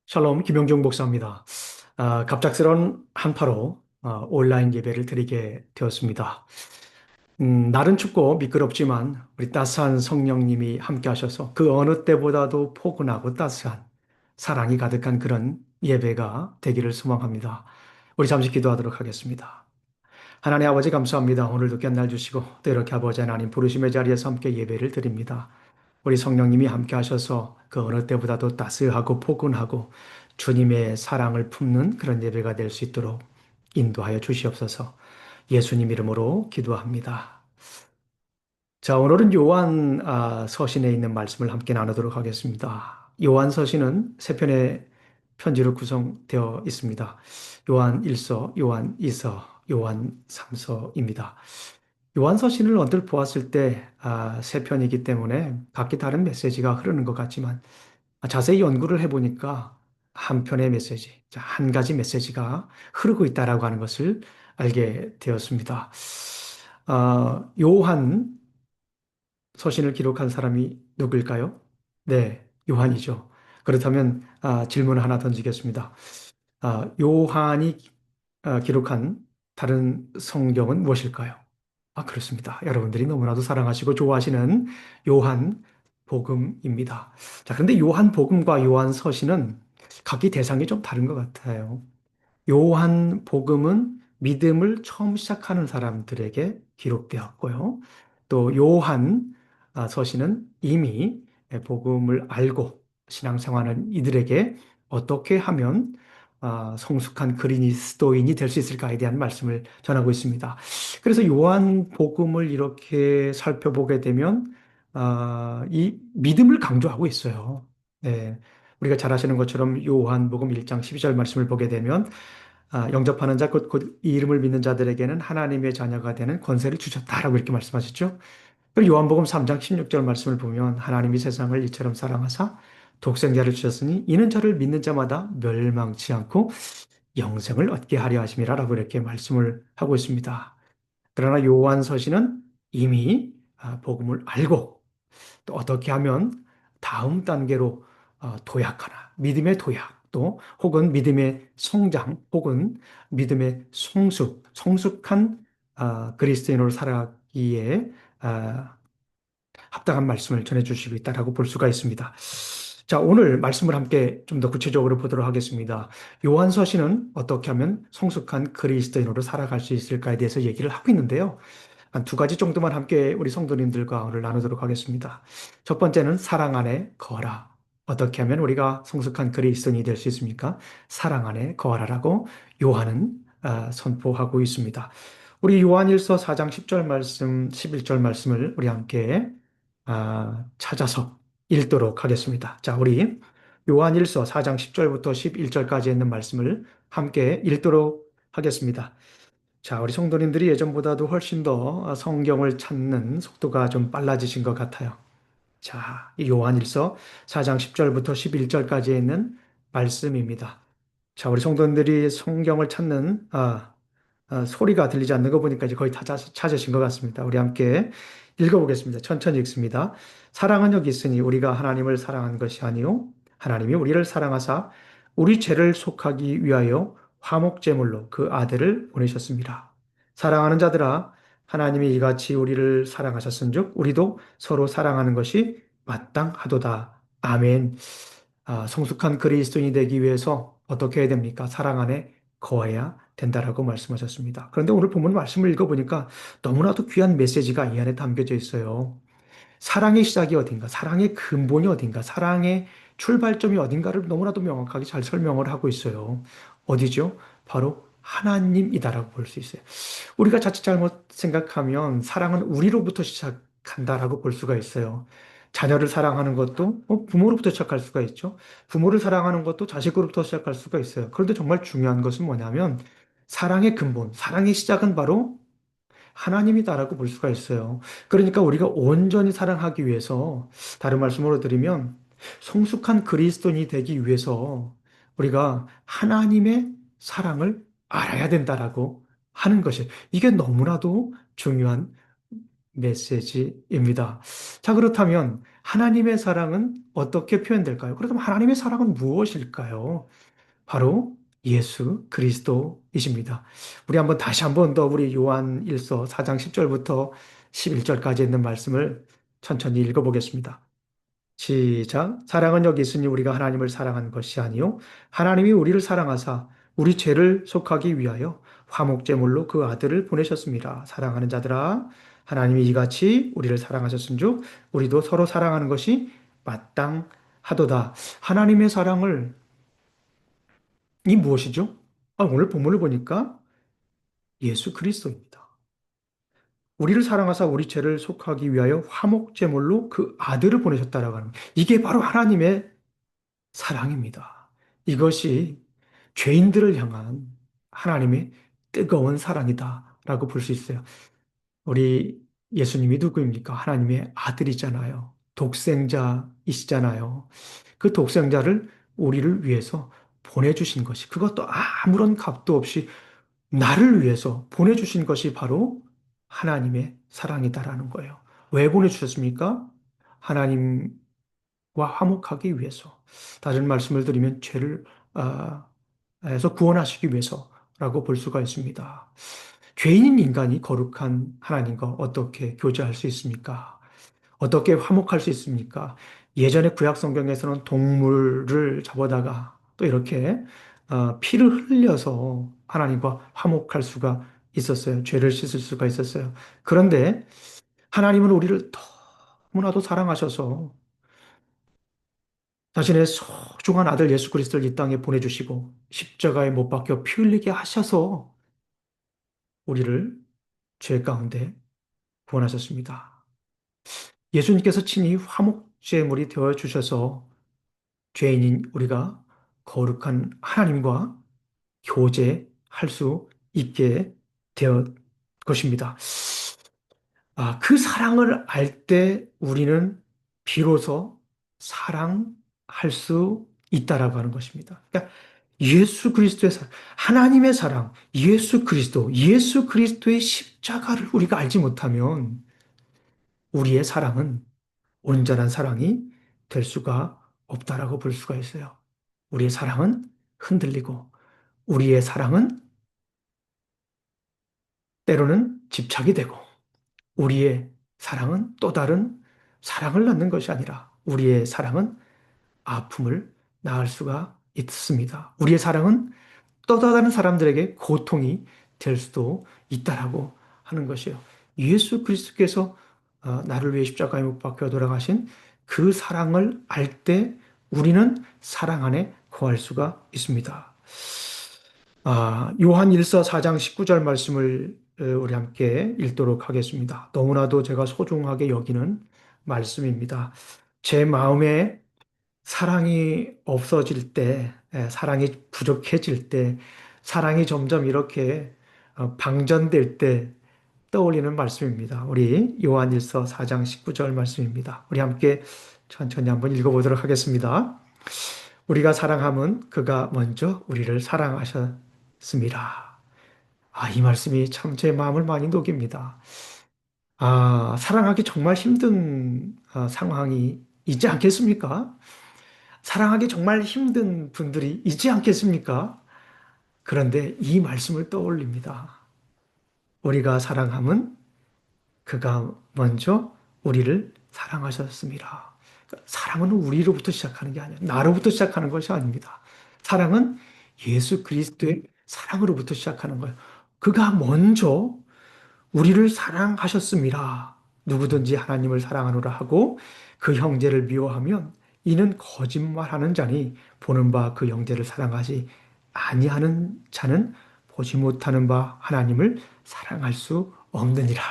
샬롬, 김영종 목사입니다. 갑작스러운 한파로 온라인 예배를 드리게 되었습니다. 날은 춥고 미끄럽지만 우리 따스한 성령님이 함께 하셔서 그 어느 때보다도 포근하고 따스한 사랑이 가득한 그런 예배가 되기를 소망합니다. 우리 잠시 기도하도록 하겠습니다. 하나님 아버지 감사합니다. 오늘도 깬날 주시고 또 이렇게 아버지 하나님 부르심의 자리에서 함께 예배를 드립니다. 우리 성령님이 함께 하셔서 그 어느 때보다도 따스하고 포근하고 주님의 사랑을 품는 그런 예배가 될 수 있도록 인도하여 주시옵소서. 예수님 이름으로 기도합니다. 자, 오늘은 요한 서신에 있는 말씀을 함께 나누도록 하겠습니다. 요한 서신은 세 편의 편지로 구성되어 있습니다. 요한 1서, 요한 2서, 요한 3서입니다. 요한 서신을 언뜻 보았을 때 세 편이기 때문에 각기 다른 메시지가 흐르는 것 같지만 자세히 연구를 해보니까 한 편의 메시지, 한 가지 메시지가 흐르고 있다라고 하는 것을 알게 되었습니다. 요한 서신을 기록한 사람이 누구일까요? 네, 요한이죠. 그렇다면 질문을 하나 던지겠습니다. 요한이 기록한 다른 성경은 무엇일까요? 그렇습니다. 여러분들이 너무나도 사랑하시고 좋아하시는 요한 복음입니다. 자, 그런데 요한 복음과 요한 서신은 각기 대상이 좀 다른 것 같아요. 요한 복음은 믿음을 처음 시작하는 사람들에게 기록되었고요. 또 요한 서신은 이미 복음을 알고 신앙생활하는 이들에게 어떻게 하면 성숙한 그리스도인이 될 수 있을까에 대한 말씀을 전하고 있습니다. 그래서 요한 복음을 이렇게 살펴보게 되면 이 믿음을 강조하고 있어요. 네. 우리가 잘 아시는 것처럼 요한복음 1장 12절 말씀을 보게 되면 영접하는 자, 곧 이 이름을 믿는 자들에게는 하나님의 자녀가 되는 권세를 주셨다라고 이렇게 말씀하셨죠. 그리고 요한복음 3장 16절 말씀을 보면 하나님이 세상을 이처럼 사랑하사 독생자를 주셨으니 이는 저를 믿는 자마다 멸망치 않고 영생을 얻게 하려 하심이라라고 이렇게 말씀을 하고 있습니다. 그러나 요한 서신은 이미 복음을 알고 또 어떻게 하면 다음 단계로 도약하나, 믿음의 도약, 또 혹은 믿음의 성장, 혹은 믿음의 성숙한 그리스도인으로 살아가기에 합당한 말씀을 전해주시고 있다라고 볼 수가 있습니다. 자, 오늘 말씀을 함께 좀 더 구체적으로 보도록 하겠습니다. 요한서신은 어떻게 하면 성숙한 그리스도인으로 살아갈 수 있을까에 대해서 얘기를 하고 있는데요. 한 두 가지 정도만 함께 우리 성도님들과 오늘 나누도록 하겠습니다. 첫 번째는 사랑 안에 거하라. 어떻게 하면 우리가 성숙한 그리스도인이 될 수 있습니까? 사랑 안에 거하라라고 요한은 선포하고 있습니다. 우리 요한일서 4장 10절 말씀, 11절 말씀을 우리 함께 찾아서 읽도록 하겠습니다. 자, 우리 요한일서 4장 10절부터 11절까지 있는 말씀을 함께 읽도록 하겠습니다. 자, 우리 성도님들이 예전보다도 훨씬 더 성경을 찾는 속도가 좀 빨라지신 것 같아요. 자, 이 요한일서 4장 10절부터 11절까지 있는 말씀입니다. 자, 우리 성도님들이 성경을 찾는 소리가 들리지 않는 거 보니까 이제 거의 다 찾으신 것 같습니다. 우리 함께 읽어보겠습니다. 천천히 읽습니다. 사랑은 여기 있으니 우리가 하나님을 사랑한 것이 아니요 하나님이 우리를 사랑하사 우리 죄를 속하기 위하여 화목제물로 그 아들을 보내셨습니다. 사랑하는 자들아 하나님이 이같이 우리를 사랑하셨은즉 우리도 서로 사랑하는 것이 마땅하도다. 아멘. 성숙한 그리스도인이 되기 위해서 어떻게 해야 됩니까? 사랑 안에 거해야 된다라고 말씀하셨습니다. 그런데 오늘 본문 말씀을 읽어보니까 너무나도 귀한 메시지가 이 안에 담겨져 있어요. 사랑의 시작이 어딘가, 사랑의 근본이 어딘가, 사랑의 출발점이 어딘가를 너무나도 명확하게 잘 설명을 하고 있어요. 어디죠? 바로 하나님이다라고 볼 수 있어요. 우리가 자칫 잘못 생각하면 사랑은 우리로부터 시작한다라고 볼 수가 있어요. 자녀를 사랑하는 것도 부모로부터 시작할 수가 있죠. 부모를 사랑하는 것도 자식으로부터 시작할 수가 있어요. 그런데 정말 중요한 것은 뭐냐면 사랑의 근본, 사랑의 시작은 바로 하나님이다라고 볼 수가 있어요. 그러니까 우리가 온전히 사랑하기 위해서 다른 말씀으로 드리면 성숙한 그리스도인이 되기 위해서 우리가 하나님의 사랑을 알아야 된다라고 하는 것이 이게 너무나도 중요한 메시지입니다. 자, 그렇다면 하나님의 사랑은 어떻게 표현될까요? 그렇다면 하나님의 사랑은 무엇일까요? 바로 예수 그리스도이십니다. 우리 한번 다시 한번 더 우리 요한 1서 4장 10절부터 11절까지 있는 말씀을 천천히 읽어보겠습니다. 시작. 사랑은 여기 있으니 우리가 하나님을 사랑한 것이 아니요 하나님이 우리를 사랑하사 우리 죄를 속하기 위하여 화목제물로 그 아들을 보내셨습니다. 사랑하는 자들아, 하나님이 이같이 우리를 사랑하셨은즉 우리도 서로 사랑하는 것이 마땅하도다. 하나님의 사랑을 이 무엇이죠? 오늘 본문을 보니까 예수 그리스도입니다. 우리를 사랑하사 우리 죄를 속하기 위하여 화목제물로 그 아들을 보내셨다라고 하는 이게 바로 하나님의 사랑입니다. 이것이 죄인들을 향한 하나님의 뜨거운 사랑이다라고 볼 수 있어요. 우리 예수님이 누구입니까? 하나님의 아들이잖아요. 독생자이시잖아요. 그 독생자를 우리를 위해서 보내주신 것이 그것도 아무런 값도 없이 나를 위해서 보내주신 것이 바로 하나님의 사랑이다라는 거예요. 왜 보내주셨습니까? 하나님과 화목하기 위해서. 다른 말씀을 드리면 죄를 아, 에서 구원하시기 위해서라고 볼 수가 있습니다. 죄인인 인간이 거룩한 하나님과 어떻게 교제할 수 있습니까? 어떻게 화목할 수 있습니까? 예전에 구약 성경에서는 동물을 잡아다가 또 이렇게 피를 흘려서 하나님과 화목할 수가 있었어요. 죄를 씻을 수가 있었어요. 그런데 하나님은 우리를 너무나도 사랑하셔서 자신의 소중한 아들 예수 그리스도를 이 땅에 보내주시고 십자가에 못 박혀 피 흘리게 하셔서 우리를 죄 가운데 구원하셨습니다. 예수님께서 친히 화목제물이 되어 주셔서 죄인인 우리가 거룩한 하나님과 교제할 수 있게 되었 것입니다. 그 사랑을 알 때 우리는 비로소 사랑할 수 있다라고 하는 것입니다. 그러니까 예수 그리스도의 사랑, 하나님의 사랑, 예수 그리스도의 십자가를 우리가 알지 못하면 우리의 사랑은 온전한 사랑이 될 수가 없다라고 볼 수가 있어요. 우리의 사랑은 흔들리고 우리의 사랑은 때로는 집착이 되고 우리의 사랑은 또 다른 사랑을 낳는 것이 아니라 우리의 사랑은 아픔을 낳을 수가 있습니다. 우리의 사랑은 또 다른 사람들에게 고통이 될 수도 있다라고 하는 것이에요. 예수 그리스도께서 나를 위해 십자가에 못 박혀 돌아가신 그 사랑을 알 때 우리는 사랑 안에 거할 수가 있습니다. 요한 1서 4장 19절 말씀을 우리 함께 읽도록 하겠습니다. 너무나도 제가 소중하게 여기는 말씀입니다. 제 마음에 사랑이 없어질 때, 사랑이 부족해질 때, 사랑이 점점 이렇게 방전될 때 떠올리는 말씀입니다. 우리 요한일서 4장 19절 말씀입니다. 우리 함께 천천히 한번 읽어보도록 하겠습니다. 우리가 사랑함은 그가 먼저 우리를 사랑하셨습니다. 이 말씀이 참 제 마음을 많이 녹입니다. 사랑하기 정말 힘든 상황이 있지 않겠습니까? 사랑하기 정말 힘든 분들이 있지 않겠습니까? 그런데 이 말씀을 떠올립니다. 우리가 사랑함은 그가 먼저 우리를 사랑하셨습니다. 그러니까 사랑은 우리로부터 시작하는 게 아니에요. 나로부터 시작하는 것이 아닙니다. 사랑은 예수 그리스도의 사랑으로부터 시작하는 거예요. 그가 먼저 우리를 사랑하셨습니다. 누구든지 하나님을 사랑하노라 하고 그 형제를 미워하면 이는 거짓말하는 자니 보는 바 그 형제를 사랑하지 아니하는 자는 보지 못하는 바 하나님을 사랑할 수 없느니라.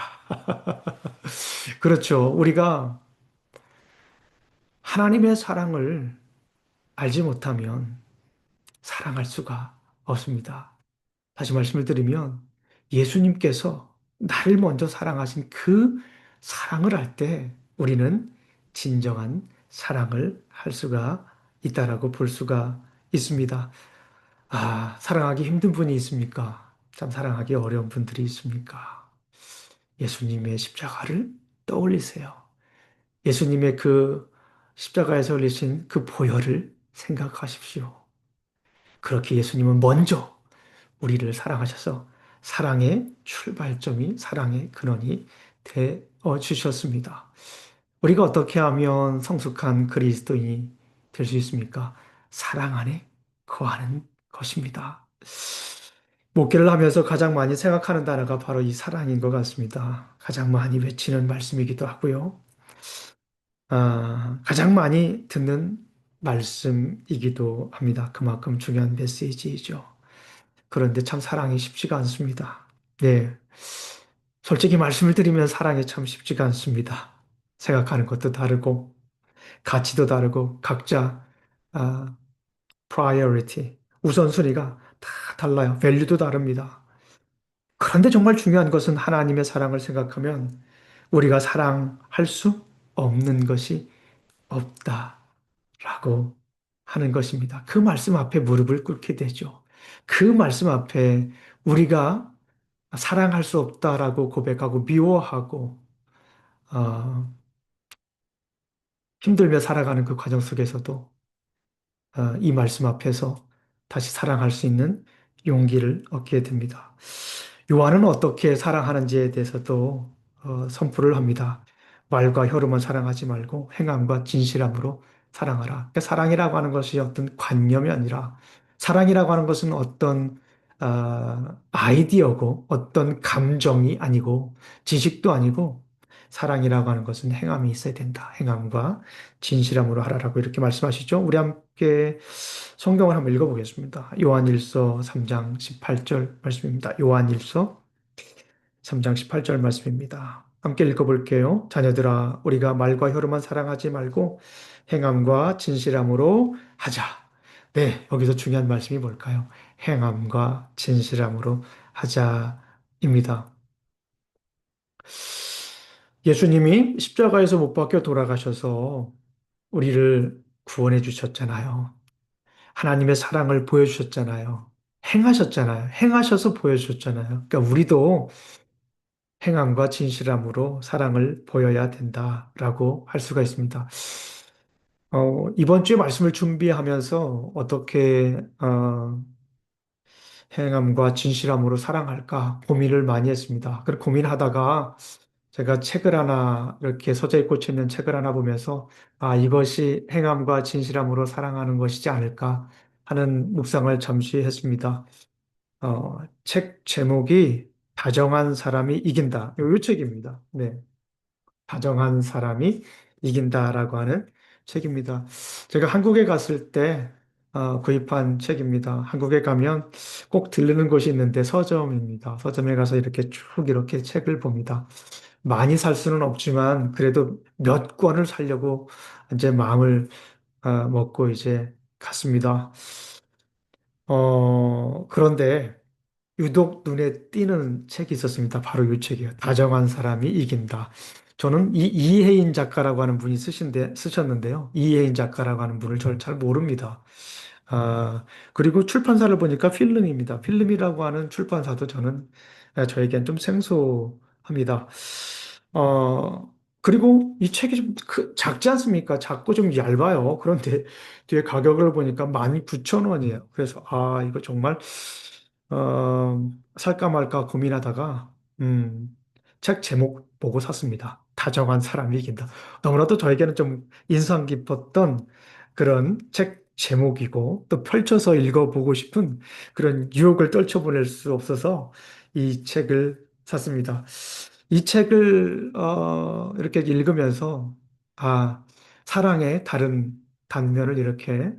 그렇죠. 우리가 하나님의 사랑을 알지 못하면 사랑할 수가 없습니다. 다시 말씀을 드리면 예수님께서 나를 먼저 사랑하신 그 사랑을 할 때 우리는 진정한 사랑을 할 수가 있다라고 볼 수가 있습니다. 사랑하기 힘든 분이 있습니까? 참 사랑하기 어려운 분들이 있습니까? 예수님의 십자가를 떠올리세요. 예수님의 그 십자가에서 흘리신 그 보혈을 생각하십시오. 그렇게 예수님은 먼저 우리를 사랑하셔서 사랑의 출발점이, 사랑의 근원이 되어 주셨습니다. 우리가 어떻게 하면 성숙한 그리스도인이 될 수 있습니까? 사랑 안에 거하는 것입니다. 목회를 하면서 가장 많이 생각하는 단어가 바로 이 사랑인 것 같습니다. 가장 많이 외치는 말씀이기도 하고요. 가장 많이 듣는 말씀이기도 합니다. 그만큼 중요한 메시지이죠. 그런데 참 사랑이 쉽지가 않습니다. 네. 솔직히 말씀을 드리면 사랑이 참 쉽지가 않습니다. 생각하는 것도 다르고, 가치도 다르고, 각자, 아, priority, 우선순위가 다 달라요. 밸류도 다릅니다. 그런데 정말 중요한 것은 하나님의 사랑을 생각하면 우리가 사랑할 수 없는 것이 없다라고 하는 것입니다. 그 말씀 앞에 무릎을 꿇게 되죠. 그 말씀 앞에 우리가 사랑할 수 없다라고 고백하고 미워하고 어, 힘들며 살아가는 그 과정 속에서도 이 말씀 앞에서 다시 사랑할 수 있는 용기를 얻게 됩니다. 요한은 어떻게 사랑하는지에 대해서도 선포를 합니다. 말과 혀로만 사랑하지 말고 행함과 진실함으로 사랑하라. 그러니까 사랑이라고 하는 것이 어떤 관념이 아니라 사랑이라고 하는 것은 어떤 아이디어고 어떤 감정이 아니고 지식도 아니고 사랑이라고 하는 것은 행함이 있어야 된다. 행함과 진실함으로 하라라고 이렇게 말씀하시죠. 우리 함께 성경을 한번 읽어보겠습니다. 요한일서 3장 18절 말씀입니다. 요한일서 3장 18절 말씀입니다. 함께 읽어볼게요. 자녀들아, 우리가 말과 혀로만 사랑하지 말고 행함과 진실함으로 하자. 네, 여기서 중요한 말씀이 뭘까요? 행함과 진실함으로 하자입니다. 예수님이 십자가에서 못 박혀 돌아가셔서 우리를 구원해 주셨잖아요. 하나님의 사랑을 보여주셨잖아요. 행하셨잖아요. 행하셔서 보여주셨잖아요. 그러니까 우리도 행함과 진실함으로 사랑을 보여야 된다라고 할 수가 있습니다. 이번 주에 말씀을 준비하면서 어떻게 행함과 진실함으로 사랑할까 고민을 많이 했습니다. 그 고민하다가 제가 책을 하나, 이렇게 서재에 꽂혀 있는 책을 하나 보면서, 이것이 행함과 진실함으로 사랑하는 것이지 않을까 하는 묵상을 잠시 했습니다. 책 제목이 다정한 사람이 이긴다. 요 책입니다. 네. 다정한 사람이 이긴다라고 하는 책입니다. 제가 한국에 갔을 때 구입한 책입니다. 한국에 가면 꼭 들르는 곳이 있는데 서점입니다. 서점에 가서 이렇게 쭉 이렇게 책을 봅니다. 많이 살 수는 없지만 그래도 몇 권을 사려고 이제 마음을 먹고 이제 갔습니다. 그런데 유독 눈에 띄는 책이 있었습니다. 바로 이 책이에요. 다정한 사람이 이긴다. 저는 이혜인 작가라고 하는 분이 쓰셨는데요. 이혜인 작가라고 하는 분을 저는 잘 모릅니다. 그리고 출판사를 보니까 필름입니다. 필름이라고 하는 출판사도 저에겐 좀 생소합니다. 그리고 이 책이 좀 작지 않습니까? 작고 좀 얇아요. 그런데 뒤에 가격을 보니까 19,000원이에요. 그래서, 이거 정말, 살까 말까 고민하다가, 책 제목 보고 샀습니다. 다정한 사람이 이긴다. 너무나도 저에게는 좀 인상 깊었던 그런 책 제목이고, 또 펼쳐서 읽어보고 싶은 그런 유혹을 떨쳐보낼 수 없어서 이 책을 샀습니다. 이 책을 이렇게 읽으면서 사랑의 다른 단면을 이렇게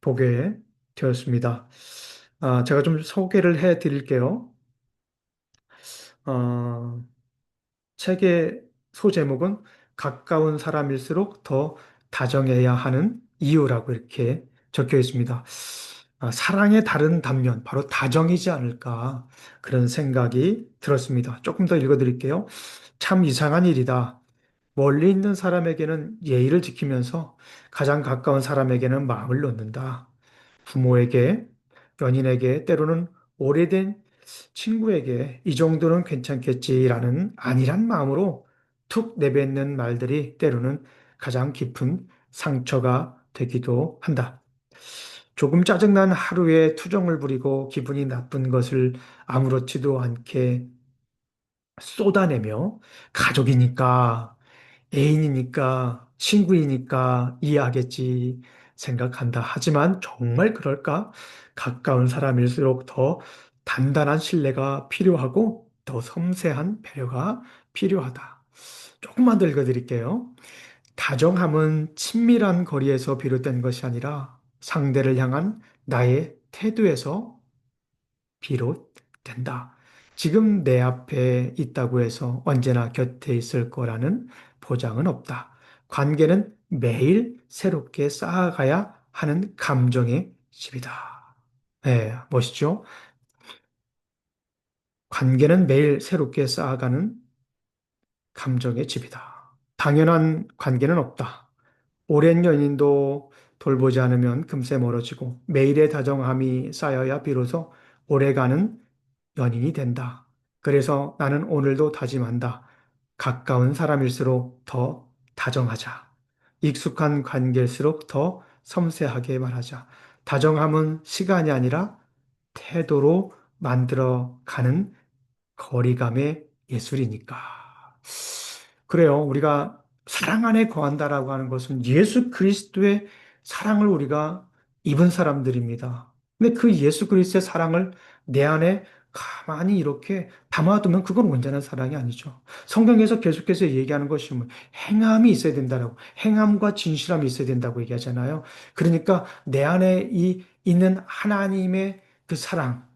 보게 되었습니다. 제가 좀 소개를 해 드릴게요. 어, 책의 소제목은 가까운 사람일수록 더 다정해야 하는 이유라고 이렇게 적혀 있습니다. 사랑의 다른 단면, 바로 다정이지 않을까 그런 생각이 들었습니다. 조금 더 읽어드릴게요. 참 이상한 일이다. 멀리 있는 사람에게는 예의를 지키면서 가장 가까운 사람에게는 마음을 놓는다. 부모에게, 연인에게, 때로는 오래된 친구에게 이 정도는 괜찮겠지라는 안일한 마음으로 툭 내뱉는 말들이 때로는 가장 깊은 상처가 되기도 한다. 조금 짜증난 하루에 투정을 부리고 기분이 나쁜 것을 아무렇지도 않게 쏟아내며 가족이니까, 애인이니까, 친구이니까 이해하겠지 생각한다. 하지만 정말 그럴까? 가까운 사람일수록 더 단단한 신뢰가 필요하고 더 섬세한 배려가 필요하다. 조금만 더 읽어드릴게요. 다정함은 친밀한 거리에서 비롯된 것이 아니라 상대를 향한 나의 태도에서 비롯된다. 지금 내 앞에 있다고 해서 언제나 곁에 있을 거라는 보장은 없다. 관계는 매일 새롭게 쌓아가야 하는 감정의 집이다. 네, 멋있죠? 관계는 매일 새롭게 쌓아가는 감정의 집이다. 당연한 관계는 없다. 오랜 연인도 돌보지 않으면 금세 멀어지고 매일의 다정함이 쌓여야 비로소 오래가는 연인이 된다. 그래서 나는 오늘도 다짐한다. 가까운 사람일수록 더 다정하자. 익숙한 관계일수록 더 섬세하게 말하자. 다정함은 시간이 아니라 태도로 만들어 가는 거리감의 예술이니까. 그래요. 우리가 사랑 안에 거한다라고 하는 것은 예수 그리스도의 사랑을 우리가 입은 사람들입니다. 근데 그 예수 그리스도의 사랑을 내 안에 가만히 이렇게 담아두면 그건 온전한 사랑이 아니죠. 성경에서 계속해서 얘기하는 것이 뭐 행함이 있어야 된다라고, 행함과 진실함이 있어야 된다고 얘기하잖아요. 그러니까 내 안에 있는 하나님의 그 사랑,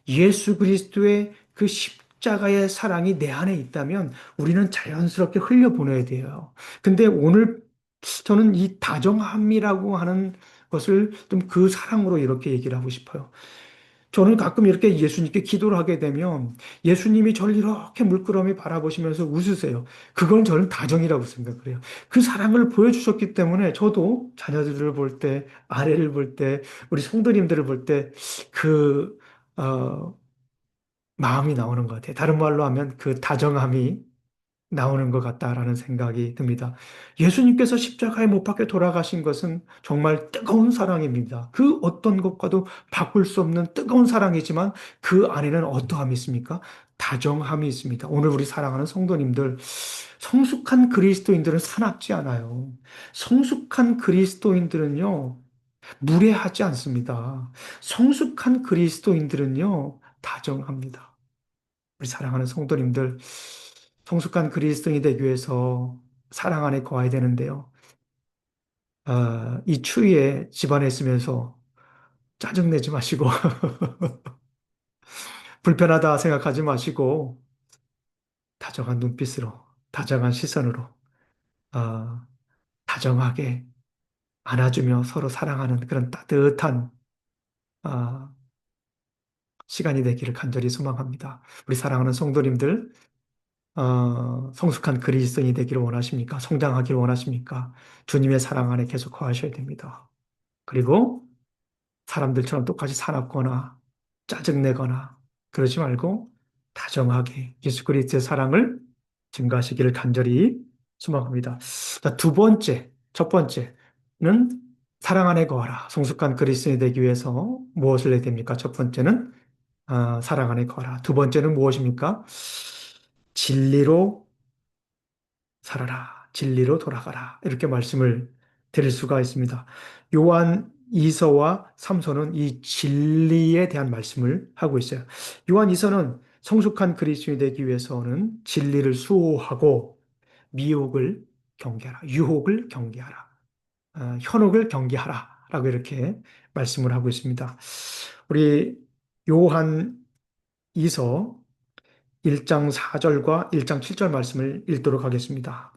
예수 그리스도의 그 십자가의 사랑이 내 안에 있다면 우리는 자연스럽게 흘려보내야 돼요. 근데 오늘 저는 이 다정함이라고 하는 것을 좀 그 사랑으로 이렇게 얘기를 하고 싶어요. 저는 가끔 이렇게 예수님께 기도를 하게 되면 예수님이 저를 이렇게 물끄러미 바라보시면서 웃으세요. 그걸 저는 다정이라고 생각을 해요. 그 사랑을 보여주셨기 때문에 저도 자녀들을 볼 때, 아내를 볼 때, 우리 성도님들을 볼 때, 그, 어, 마음이 나오는 것 같아요. 다른 말로 하면 그 다정함이 나오는 것 같다라는 생각이 듭니다. 예수님께서 십자가에 못 박혀 돌아가신 것은 정말 뜨거운 사랑입니다. 그 어떤 것과도 바꿀 수 없는 뜨거운 사랑이지만 그 안에는 어떠함이 있습니까? 다정함이 있습니다. 오늘 우리 사랑하는 성도님들, 성숙한 그리스도인들은 사납지 않아요. 성숙한 그리스도인들은요, 무례하지 않습니다. 성숙한 그리스도인들은요, 다정합니다. 우리 사랑하는 성도님들, 성숙한 그리스도인이 되기 위해서 사랑 안에 거해야 되는데요. 이 추위에 집안에 있으면서 짜증내지 마시고, 불편하다 생각하지 마시고, 다정한 눈빛으로, 다정한 시선으로, 아, 다정하게 안아주며 서로 사랑하는 그런 따뜻한 아, 시간이 되기를 간절히 소망합니다. 우리 사랑하는 성도님들, 성숙한 그리스도인이 되기를 원하십니까? 성장하기를 원하십니까? 주님의 사랑 안에 계속 거하셔야 됩니다. 그리고 사람들처럼 똑같이 사납거나 짜증내거나 그러지 말고 다정하게 예수 그리스도의 사랑을 증가하시기를 간절히 소망합니다. 자, 두 번째, 첫 번째는 사랑 안에 거하라. 성숙한 그리스도인이 되기 위해서 무엇을 해야 됩니까? 첫 번째는 사랑 안에 거하라. 두 번째는 무엇입니까? 진리로 살아라. 진리로 돌아가라. 이렇게 말씀을 드릴 수가 있습니다. 요한 2서와 3서는 이 진리에 대한 말씀을 하고 있어요. 요한 2서는 성숙한 그리스도인이 되기 위해서는 진리를 수호하고 미혹을 경계하라. 유혹을 경계하라. 현혹을 경계하라. 라고 이렇게 말씀을 하고 있습니다. 우리 요한 2서 1장 4절과 1장 7절 말씀을 읽도록 하겠습니다.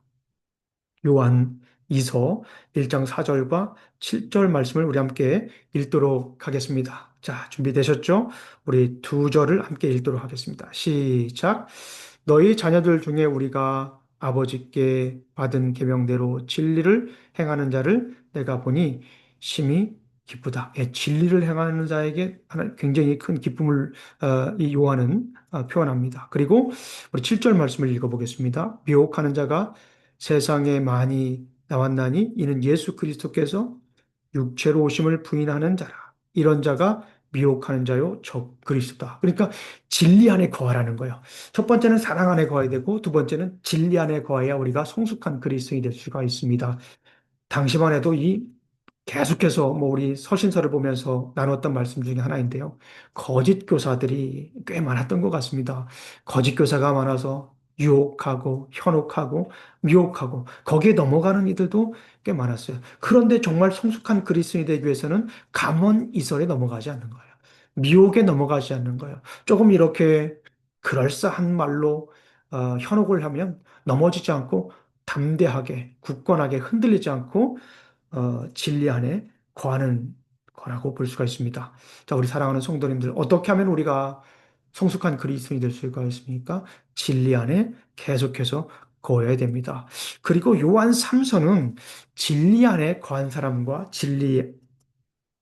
요한 2서 1장 4절과 7절 말씀을 우리 함께 읽도록 하겠습니다. 자, 준비되셨죠? 우리 두 절을 함께 읽도록 하겠습니다. 시작. 너희 자녀들 중에 우리가 아버지께 받은 계명대로 진리를 행하는 자를 내가 보니 심히 기쁘다. 예, 진리를 행하는 자에게 굉장히 큰 기쁨을 이 요한은 표현합니다. 그리고 우리 7절 말씀을 읽어보겠습니다. 미혹하는 자가 세상에 많이 나왔나니 이는 예수 그리스도께서 육체로 오심을 부인하는 자라. 이런 자가 미혹하는 자요, 적 그리스도다. 그러니까 진리 안에 거하라는 거예요. 첫 번째는 사랑 안에 거해야 되고, 두 번째는 진리 안에 거해야 우리가 성숙한 그리스도인이 될 수가 있습니다. 당시만 해도 계속해서 우리 서신서를 보면서 나눴던 말씀 중에 하나인데요. 거짓 교사들이 꽤 많았던 것 같습니다. 거짓 교사가 많아서 유혹하고 현혹하고 미혹하고 거기에 넘어가는 이들도 꽤 많았어요. 그런데 정말 성숙한 그리스도인이 되기 위해서는 감언 이설에 넘어가지 않는 거예요. 미혹에 넘어가지 않는 거예요. 조금 이렇게 그럴싸한 말로 현혹을 하면 넘어지지 않고 담대하게 굳건하게 흔들리지 않고 진리 안에 거하는 거라고 볼 수가 있습니다. 자, 우리 사랑하는 성도님들, 어떻게 하면 우리가 성숙한 그리스도인이 될 수가 있습니까? 진리 안에 계속해서 거해야 됩니다. 그리고 요한 3서는 진리 안에 거한 사람과 진리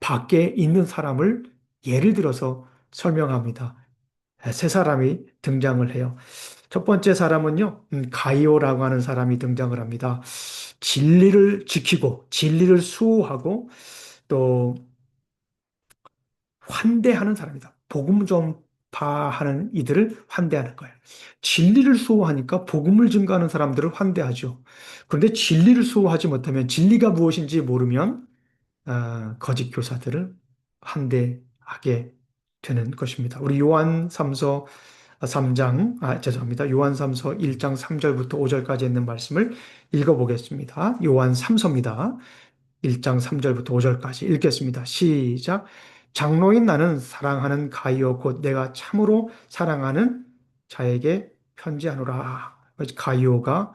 밖에 있는 사람을 예를 들어서 설명합니다. 세 사람이 등장을 해요. 첫 번째 사람은요, 가이오라고 하는 사람이 등장을 합니다. 진리를 지키고, 진리를 수호하고, 또 환대하는 사람이다. 복음 전파하는 이들을 환대하는 거예요. 진리를 수호하니까 복음을 증거하는 사람들을 환대하죠. 그런데 진리를 수호하지 못하면 진리가 무엇인지 모르면 거짓 교사들을 환대하게 되는 것입니다. 우리 요한 3서 3장, 죄송합니다. 요한 3서 1장 3절부터 5절까지 있는 말씀을 읽어보겠습니다. 요한 3서입니다. 1장 3절부터 5절까지 읽겠습니다. 시작. 장로인 나는 사랑하는 가이오 곧 내가 참으로 사랑하는 자에게 편지하노라. 가이오가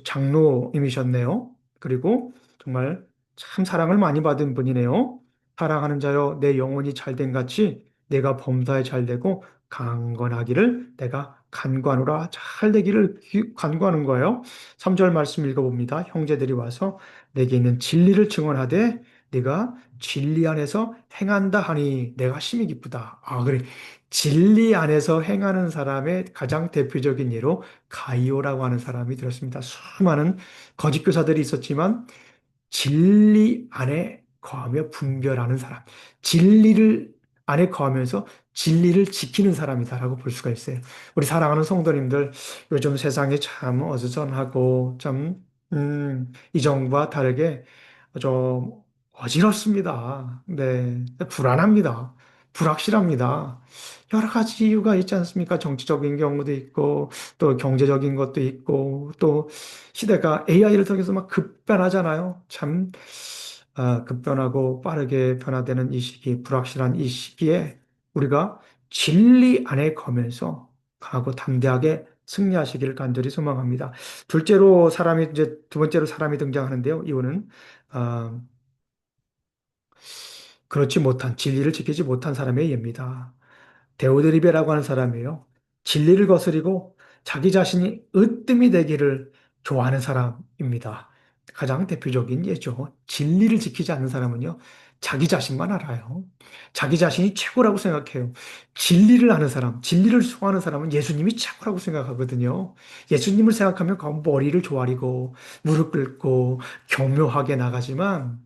장로님이셨네요. 그리고 정말 참 사랑을 많이 받은 분이네요. 사랑하는 자여 내 영혼이 잘된 같이 내가 범사에 잘되고 강건하기를 내가 간구하노라. 잘 되기를 간구하는 거예요. 3절 말씀 읽어봅니다. 형제들이 와서 내게 있는 진리를 증언하되 네가 진리 안에서 행한다 하니 내가 심히 기쁘다. 그래. 진리 안에서 행하는 사람의 가장 대표적인 예로 가이오라고 하는 사람이 들었습니다. 수많은 거짓 교사들이 있었지만 진리 안에 거하며 분별하는 사람, 진리를 안에 거하면서 진리를 지키는 사람이다라고 볼 수가 있어요. 우리 사랑하는 성도님들, 요즘 세상이 참 어수선하고 참 이전과 다르게 좀 어지럽습니다. 네, 불안합니다. 불확실합니다. 여러 가지 이유가 있지 않습니까? 정치적인 경우도 있고, 또 경제적인 것도 있고, 또 시대가 AI를 통해서 막 급변하잖아요. 참, 급변하고 빠르게 변화되는 이 시기, 불확실한 이 시기에 우리가 진리 안에 거면서 강하고 담대하게 승리하시기를 간절히 소망합니다. 이제 두 번째로 사람이 등장하는데요. 이거는, 어, 그렇지 못한, 진리를 지키지 못한 사람의 예입니다. 데오드리베라고 하는 사람이에요. 진리를 거스리고 자기 자신이 으뜸이 되기를 좋아하는 사람입니다. 가장 대표적인 예죠. 진리를 지키지 않는 사람은요, 자기 자신만 알아요. 자기 자신이 최고라고 생각해요. 진리를 아는 사람, 진리를 수호하는 사람은 예수님이 최고라고 생각하거든요. 예수님을 생각하면 그 머리를 조아리고, 무릎 꿇고, 경묘하게 나가지만,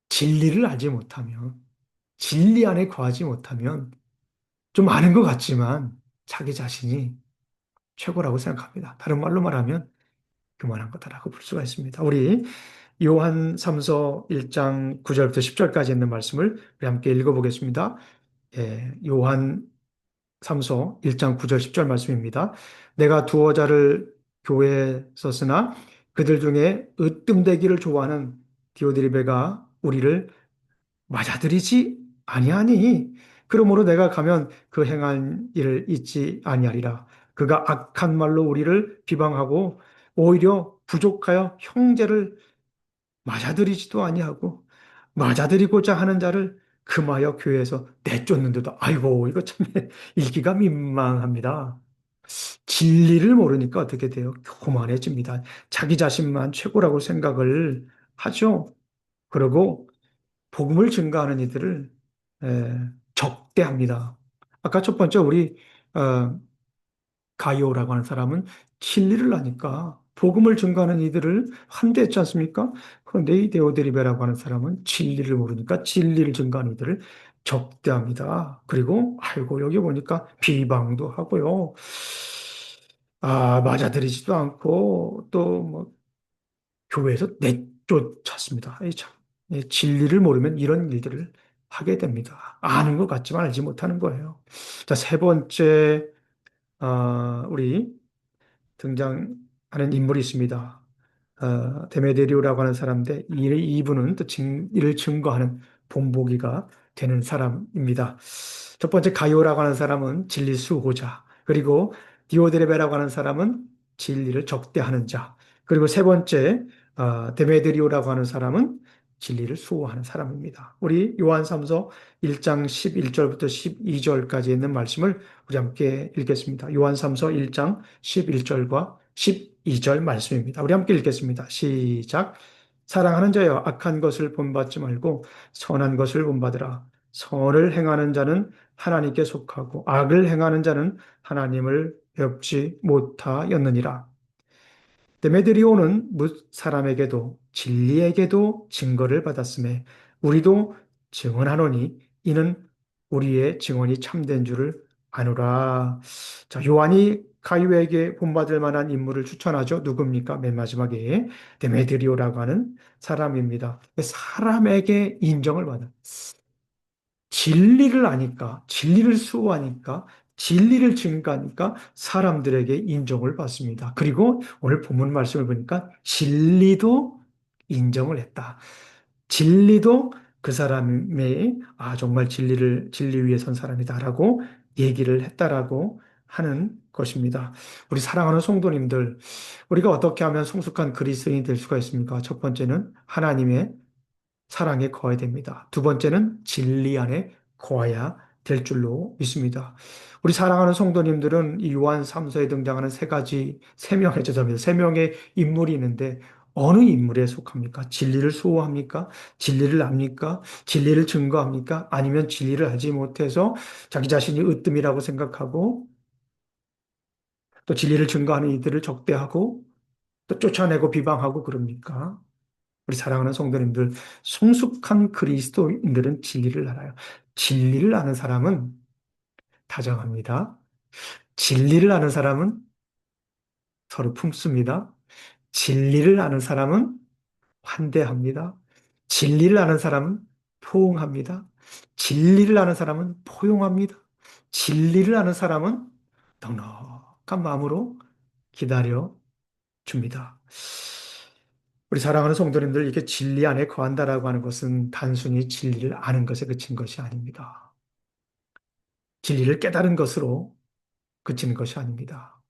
진리를 알지 못하면, 진리 안에 거하지 못하면, 좀 아는 것 같지만 자기 자신이 최고라고 생각합니다. 다른 말로 말하면 그만한 거다라고 볼 수가 있습니다. 우리 요한 3서 1장 9절부터 10절까지 있는 말씀을 우리 함께 읽어보겠습니다. 요한 3서 1장 9절 10절 말씀입니다. 내가 두어 자를 교회에 썼으나 그들 중에 으뜸되기를 좋아하는 디오드리베가 우리를 맞아들이지 아니하니 그러므로 내가 가면 그 행한 일을 잊지 아니하리라. 그가 악한 말로 우리를 비방하고 오히려 부족하여 형제를 맞아들이지도 아니하고 맞아들이고자 하는 자를 금하여 교회에서 내쫓는데도 아이고 이거 참 읽기가 민망합니다. 진리를 모르니까 어떻게 돼요? 교만해집니다. 자기 자신만 최고라고 생각을 하죠. 그리고 복음을 증가하는 이들을 적대합니다. 아까 첫 번째 우리 어, 가이오라고 하는 사람은 진리를 아니까 복음을 증거하는 이들을 환대했지 않습니까? 그런데 이 데오드리베라고 하는 사람은 진리를 모르니까 진리를 증거하는 이들을 적대합니다. 그리고 아이고 여기 보니까 비방도 하고요. 맞아들이지도 않고 또 뭐 교회에서 내쫓았습니다. 이 참, 진리를 모르면 이런 일들을 하게 됩니다. 아는 것 같지만 알지 못하는 거예요. 자, 세 번째 우리 등장하는 인물이 있습니다. 데메데리오라고 하는 사람인데 이분은 또 이를 증거하는 본보기가 되는 사람입니다. 첫 번째 가이오라고 하는 사람은 진리 수호자, 그리고 디오드레베라고 하는 사람은 진리를 적대하는 자, 그리고 세 번째 데메드리오라고 하는 사람은 진리를 수호하는 사람입니다. 우리 요한삼서 1장 11절부터 12절까지 있는 말씀을 우리 함께 읽겠습니다. 요한삼서 1장 11절과 12절 말씀입니다. 우리 함께 읽겠습니다. 시작. 사랑하는 자여 악한 것을 본받지 말고 선한 것을 본받으라. 선을 행하는 자는 하나님께 속하고 악을 행하는 자는 하나님을 뵙지 못하였느니라. 데메드리오는 뭇 사람에게도 진리에게도 증거를 받았음에 우리도 증언하노니 이는 우리의 증언이 참된 줄을 아노라. 자, 요한이 가이오에게 본받을 만한 인물을 추천하죠. 누굽니까? 맨 마지막에 데메드리오라고 하는 사람입니다. 사람에게 인정을 받아. 진리를 아니까, 진리를 수호하니까, 진리를 증거하니까 사람들에게 인정을 받습니다. 그리고 오늘 본문 말씀을 보니까 진리도 인정을 했다. 진리도 그 사람의 정말 진리 위에 선 사람이다라고 얘기를 했다라고 하는 것입니다. 우리 사랑하는 성도님들, 우리가 어떻게 하면 성숙한 그리스도인이 될 수가 있습니까? 첫 번째는 하나님의 사랑에 거해야 됩니다. 두 번째는 진리 안에 거해야 될 줄로 믿습니다. 우리 사랑하는 성도님들은 이 요한 3서에 등장하는 세 명의 죄송합니다. 세 명의 인물이 있는데 어느 인물에 속합니까? 진리를 수호합니까? 진리를 압니까? 진리를 증거합니까? 아니면 진리를 알지 못해서 자기 자신이 으뜸이라고 생각하고 또 진리를 증거하는 이들을 적대하고 또 쫓아내고 비방하고 그럽니까? 우리 사랑하는 성도님들, 성숙한 그리스도인들은 진리를 알아요. 진리를 아는 사람은 다정합니다. 진리를 아는 사람은 서로 품습니다. 진리를 아는 사람은 환대합니다. 진리를 아는 사람은 포용합니다. 진리를 아는 사람은 포용합니다. 진리를 아는 사람은 넉넉한 마음으로 기다려 줍니다. 우리 사랑하는 성도님들, 이렇게 진리 안에 거한다라고 하는 것은 단순히 진리를 아는 것에 그친 것이 아닙니다. 진리를 깨달은 것으로 그치는 것이 아닙니다.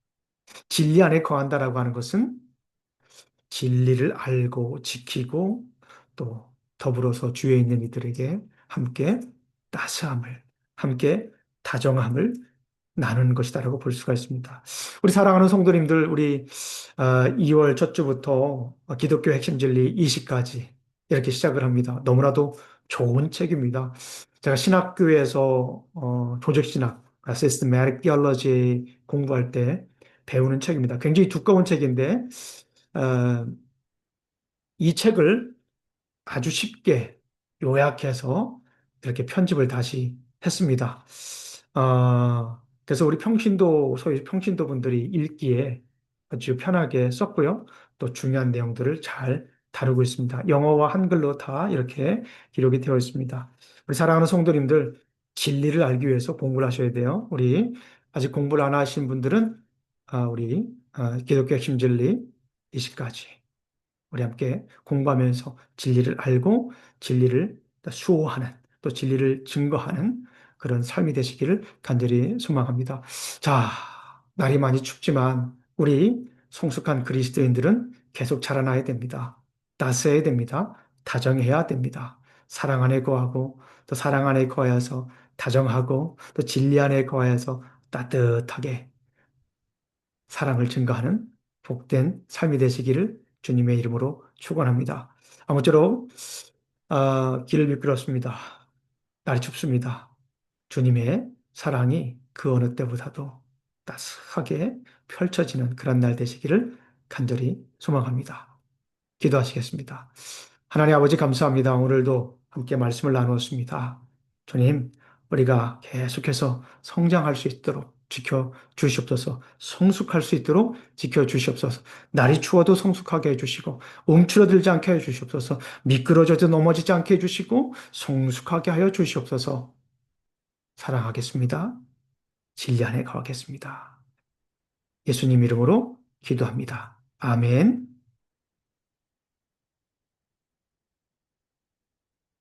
진리 안에 거한다라고 하는 것은 진리를 알고 지키고 또 더불어서 주위에 있는 이들에게 함께 따스함을, 함께 다정함을 나누는 것이다라고 볼 수가 있습니다. 우리 사랑하는 성도님들, 우리 2월 첫 주부터 기독교 핵심 진리 20까지 이렇게 시작을 합니다. 너무나도 좋은 책입니다. 제가 신학교에서 조직신학, Systematic Theology 공부할 때 배우는 책입니다. 굉장히 두꺼운 책인데 어, 이 책을 아주 쉽게 요약해서 이렇게 편집을 다시 했습니다. 그래서 우리 소위 평신도 분들이 읽기에 아주 편하게 썼고요. 또 중요한 내용들을 잘 다루고 있습니다. 영어와 한글로 다 이렇게 기록이 되어 있습니다. 우리 사랑하는 성도님들, 진리를 알기 위해서 공부를 하셔야 돼요. 우리 아직 공부를 안 하신 분들은 우리 기독교 핵심 진리 20가지 우리 함께 공부하면서 진리를 알고 진리를 수호하는 또 진리를 증거하는 그런 삶이 되시기를 간절히 소망합니다. 자, 날이 많이 춥지만 우리 성숙한 그리스도인들은 계속 자라나야 됩니다. 따스해야 됩니다. 다정해야 됩니다. 사랑 안에 거하고 또 사랑 안에 거하여서 다정하고 또 진리 안에 거하여서 따뜻하게 사랑을 증거하는 복된 삶이 되시기를 주님의 이름으로 축원합니다. 아무쪼록 길을 미끄럽습니다. 날이 춥습니다. 주님의 사랑이 그 어느 때보다도 따스하게 펼쳐지는 그런 날 되시기를 간절히 소망합니다. 기도하시겠습니다. 하나님 아버지 감사합니다. 오늘도 함께 말씀을 나누었습니다. 주님, 우리가 계속해서 성장할 수 있도록 지켜 주시옵소서. 성숙할 수 있도록 지켜 주시옵소서. 날이 추워도 성숙하게 해주시고 움츠러들지 않게 해 주시옵소서. 미끄러져도 넘어지지 않게 해주시고 성숙하게 하여 주시옵소서. 사랑하겠습니다. 진리 안에 거하겠습니다. 예수님 이름으로 기도합니다. 아멘.